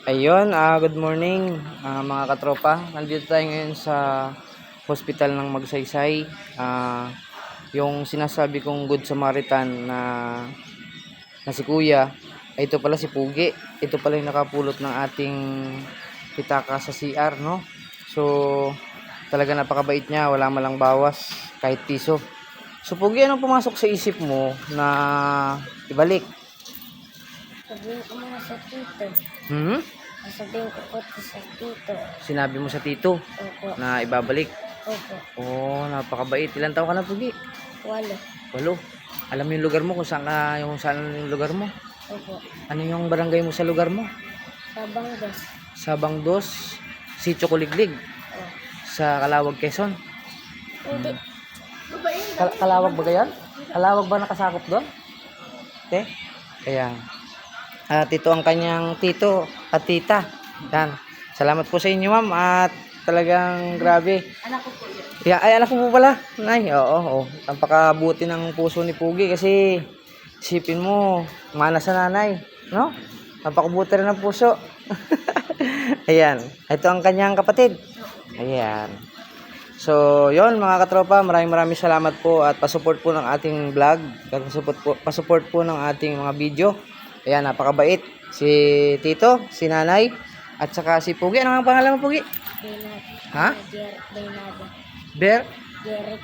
Ayun, good morning mga katropa. Nandito tayo ngayon sa hospital ng Magsaysay. Yung sinasabi kong Good Samaritan na si Kuya, ito pala si Pugi. Ito pala yung nakapulot ng ating pitaka sa CR, no? So, talaga napakabait niya. Wala malang bawas, kahit piso. So, Pugi, anong pumasok sa isip mo na ibalik? Sabihin ko muna sa tito. Sabihin ko sa tito. Sinabi mo sa tito Opo. na ibabalik? Opo. Oh, napakabait. Ilan taon ka na, Pugi? 8. 8. Alam mo yung lugar mo kung saan yung lugar mo? Opo. Ano yung barangay mo sa lugar mo? Sabanggas. Sabang 2, Sitio Kuliglig, Oh. sa Calawag, Quezon. Hindi. Calawag ba yan? Calawag ba nakasakop doon? Te? Ayan. At ito ang kanyang tito at tita. Yan. Salamat po sa inyo, ma'am. At talagang grabe. Anak ko po yun. Yeah, ay, anak mo po pala. Nay, oo. Napakabuti ng puso ni Pugi kasi isipin mo, mana sa nanay, no? Napakabuti rin ng puso. Ayan. Ito ang kanyang kapatid. Ayan. So, yon mga katropa, maraming salamat po at pasupport po ng ating vlog. Pasupport po ng ating mga video. Ayan, napakabait. Si Tito, si Nanay, at saka si Pugi. Ano ang pangalan mo, Pugi? Baynad. Ha? Baynada. Ber? Jeric.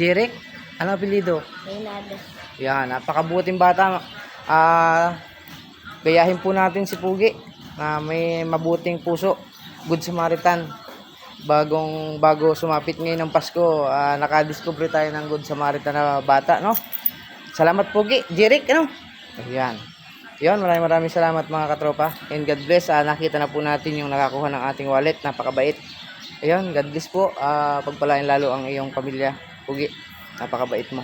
Jeric? Ano apelido? Baynada. Yan, napakabuting bata. Gayahin po natin si Pugi na may mabuting puso. Good Samaritan. Bago sumapit ngayon ng Pasko, nakadiscover tayo ng Good Samaritan na bata, no? Salamat, Pugi. Jeric, ano? Ayan. Yun, maraming salamat mga katropa. And God bless. Nakita na po natin yung nakakuha ng ating wallet. Napakabait. Ayun, God bless po. Pagpalain lalo ang iyong pamilya. Pugi, napakabait mo.